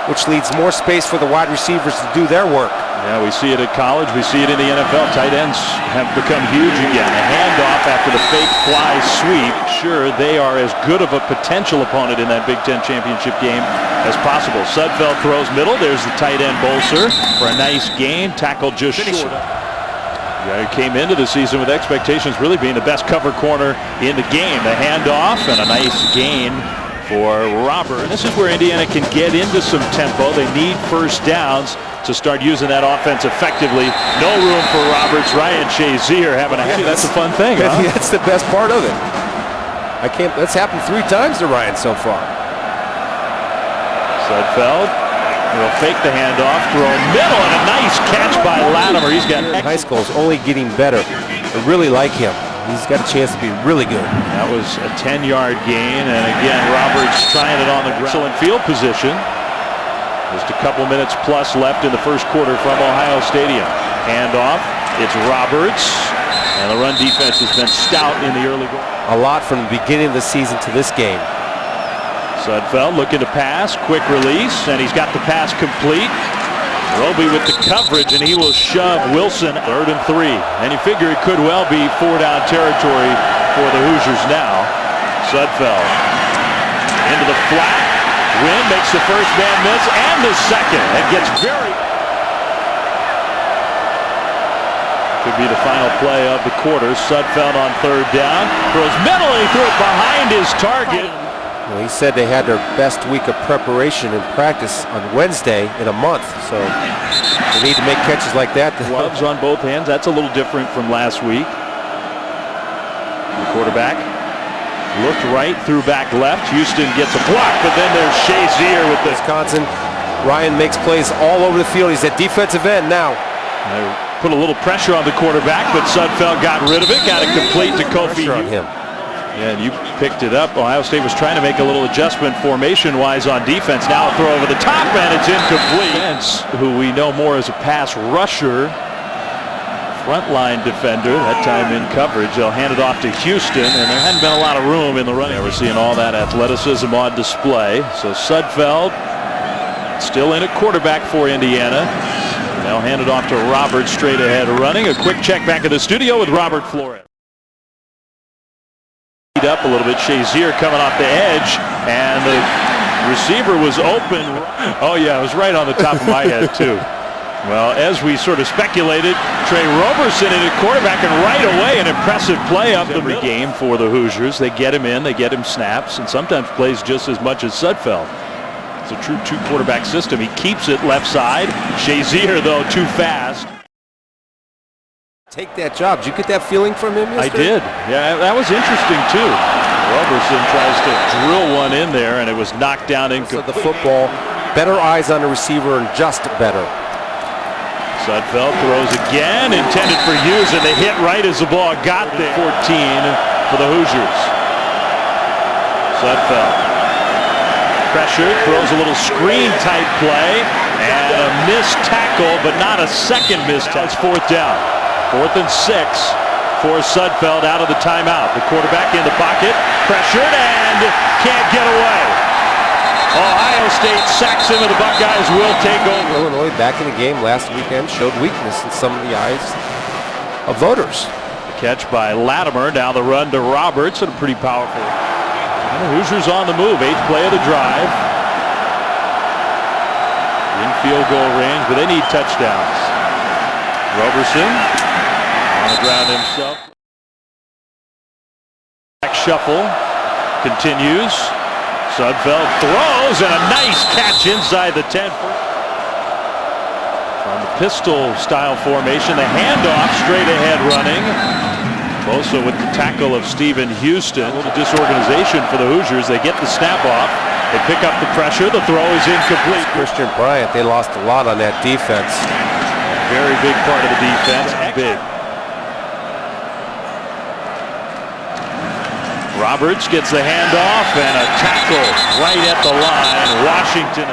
which leaves more space for the wide receivers to do their work. Yeah, we see it at college. We see it in the NFL. Tight ends have become huge again. A handoff after the fake fly sweep. Sure, they are as good of a potential opponent in that Big Ten championship game as possible. Sudfeld throws middle. There's the tight end Bolser for a nice gain. Tackled just short. Yeah, he came into the season with expectations really being the best cover corner in the game. The handoff and a nice gain for Robert. And this is where Indiana can get into some tempo. They need first downs to start using that offense effectively. No room for Roberts. Ryan Shazier having a that's a fun thing, huh? That's the best part of it. That's happened 3 times to Ryan so far. Sudfeld will fake the handoff, throw middle, and a nice catch by Latimer. He's got high school is only getting better. I really like him. He's got a chance to be really good. That was a 10-yard gain, and again, Roberts trying it on the ground. Excellent field position. Just a couple minutes plus left in the first quarter from Ohio Stadium. Handoff, it's Roberts, and the run defense has been stout in the early going. A lot from the beginning of the season to this game. Sudfeld looking to pass, quick release, and he's got the pass complete. OLB with the coverage, and he will shove Wilson. 3rd and 3, and you figure it could well be 4-down territory for the Hoosiers now. Sudfeld into the flat. Wynn makes the first man miss and the second. It gets very. Could be the final play of the quarter. Sudfeld on 3rd down. Throws middle, and he threw it behind his target. Well, he said they had their best week of preparation and practice on Wednesday in a month, so they need to make catches like that. Gloves on both hands. That's a little different from last week. The quarterback looked right, threw back left. Houston gets a block, but then there's Shazier with the Wisconsin. Ryan makes plays all over the field. He's at defensive end now. They put a little pressure on the quarterback, but Sudfeld got rid of it. Got it complete to Kofi. On him. Yeah, and you picked it up. Ohio State was trying to make a little adjustment formation-wise on defense. Now a throw over the top, and it's incomplete. Vince, who we know more as a pass rusher, frontline defender, that time in coverage. They'll hand it off to Houston, and there hadn't been a lot of room in the running. We're seeing all that athleticism on display. So Sudfeld still in at quarterback for Indiana. They'll hand it off to Robert straight ahead running. A quick check back in the studio with Robert Flores. Up a little bit. Shazier coming off the edge, and the receiver was open. Oh yeah, it was right on the top of my head too. Well, as we sort of speculated, Trey Roberson in at quarterback, and right away an impressive play up the game for the Hoosiers. They get him in, they get him snaps, and sometimes plays just as much as Sudfeld. It's a true 2-quarterback system. He keeps it left side. Shazier, though, too fast. Take that job. Did you get that feeling from him yesterday? I did. Yeah, that was interesting too. Roberson tries to drill one in there, and it was knocked down incomplete. So the football, better eyes on the receiver, and just better. Sudfeld throws again, intended for Hughes, and they hit right as the ball got there. 14 for the Hoosiers. Sudfeld pressure, throws a little screen type play, and a missed tackle, but not a second missed tackle. It's 4th down. 4th and 6 for Sudfeld out of the timeout. The quarterback in the pocket, pressured, and can't get away. Ohio State sacks him, and the Buckeyes will take over. Illinois back in the game last weekend showed weakness in some of the eyes of voters. The catch by Latimer, now the run to Roberts, and a pretty powerful. And the Hoosiers on the move, 8th play of the drive. In field goal range, but they need touchdowns. Roberson on the ground himself. Back shuffle continues. Sudfeld throws, and a nice catch inside the 10. From the pistol style formation, the handoff straight ahead running. Also with the tackle of Stephen Houston. A little disorganization for the Hoosiers. They get the snap off. They pick up the pressure. The throw is incomplete. Christian Bryant, they lost a lot on that defense. Very big part of the defense. Big. Roberts gets the handoff, and a tackle right at the line. Washington.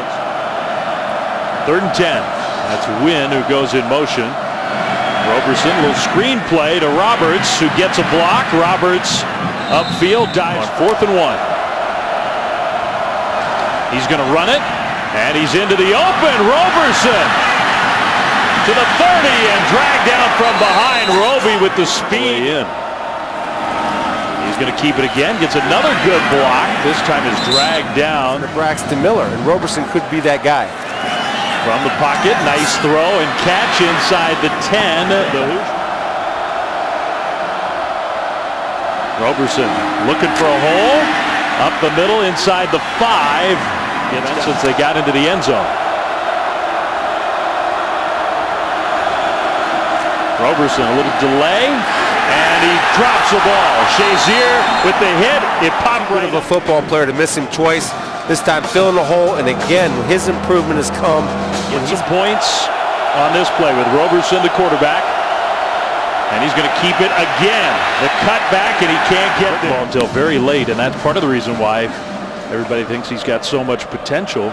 3rd and 10. That's Wynn who goes in motion. Roberson, little screen play to Roberts, who gets a block. Roberts upfield, dives. 4th and 1. He's going to run it. And he's into the open. Roberson to the 30 and dragged down from behind. Roby with the speed in. He's going to keep it again. Gets another good block. This time is dragged down. Braxton Miller, and Roberson could be that guy. From the pocket, nice throw and catch inside the 10. Roberson looking for a hole. Up the middle inside the 5. Since they got into the end zone. Roberson, a little delay, and he drops the ball. Shazier with the hit. It popped right of a football player to miss him twice. This time filling the hole, and again, his improvement has come. Get some points on this play with Roberson, the quarterback. And he's going to keep it again. The cutback, and he can't get the ball until very late, and that's part of the reason why everybody thinks he's got so much potential.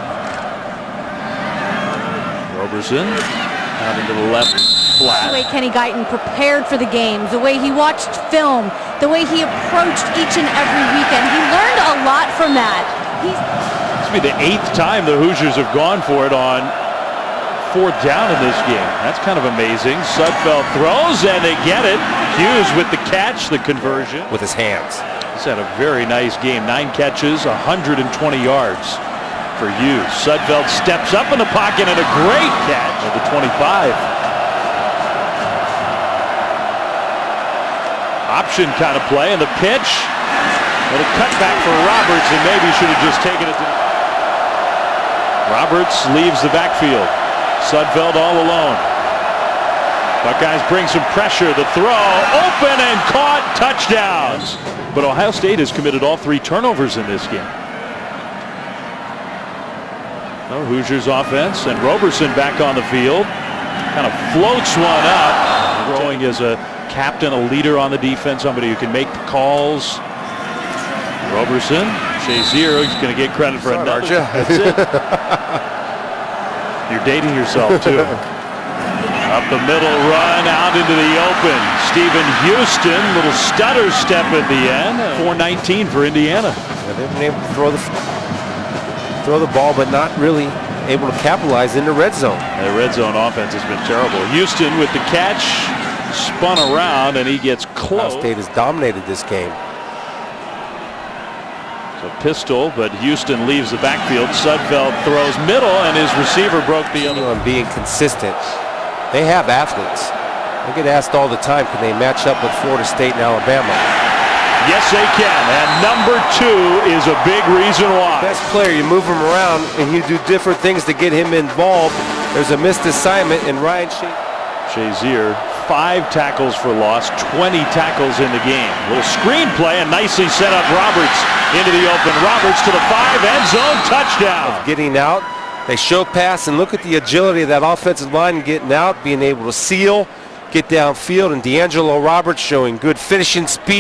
Roberson out into the left flat. The way Kenny Guyton prepared for the games, the way he watched film, the way he approached each and every weekend. He learned a lot from that. This will be the 8th time the Hoosiers have gone for it on 4th down in this game. That's kind of amazing. Sudfeld throws, and they get it. Hughes with the catch, the conversion. With his hands. He's had a very nice game. 9 catches, 120 yards for Hughes. Sudfeld steps up in the pocket and a great catch at the 25. Option kind of play, and the pitch. Little cutback for Roberts, and maybe should have just taken it. Roberts leaves the backfield. Sudfeld all alone. Buckeyes bring some pressure. The throw, open and caught, touchdowns. But Ohio State has committed all 3 turnovers in this game. No, Hoosiers offense, and Roberson back on the field. Kind of floats one up. Growing as a captain, a leader on the defense, somebody who can make the calls. Roberson, Shazier, he's going to get credit for another. Aren't you? That's it. You're dating yourself, too. Up the middle, run out into the open. Stephen Houston, little stutter step at the end. 4-19 for Indiana. Yeah, they've been able to throw the ball, but not really able to capitalize in the red zone. The red zone offense has been terrible. Houston with the catch, spun around, and he gets close. Ohio State has dominated this game. So pistol, but Houston leaves the backfield. Sudfeld throws middle, and his receiver broke the other. On being consistent. They have athletes. They get asked all the time, can they match up with Florida State and Alabama? Yes, they can. And number 2 is a big reason why. Best player, you move him around and you do different things to get him involved. There's a missed assignment, and Ryan Shazier, 5 tackles for loss, 20 tackles in the game. Little screen play, and nicely set up Roberts into the open. Roberts to the 5, end zone, touchdown. Getting out, they show pass, and look at the agility of that offensive line getting out, being able to seal, get downfield, and D'Angelo Roberts showing good finishing speed.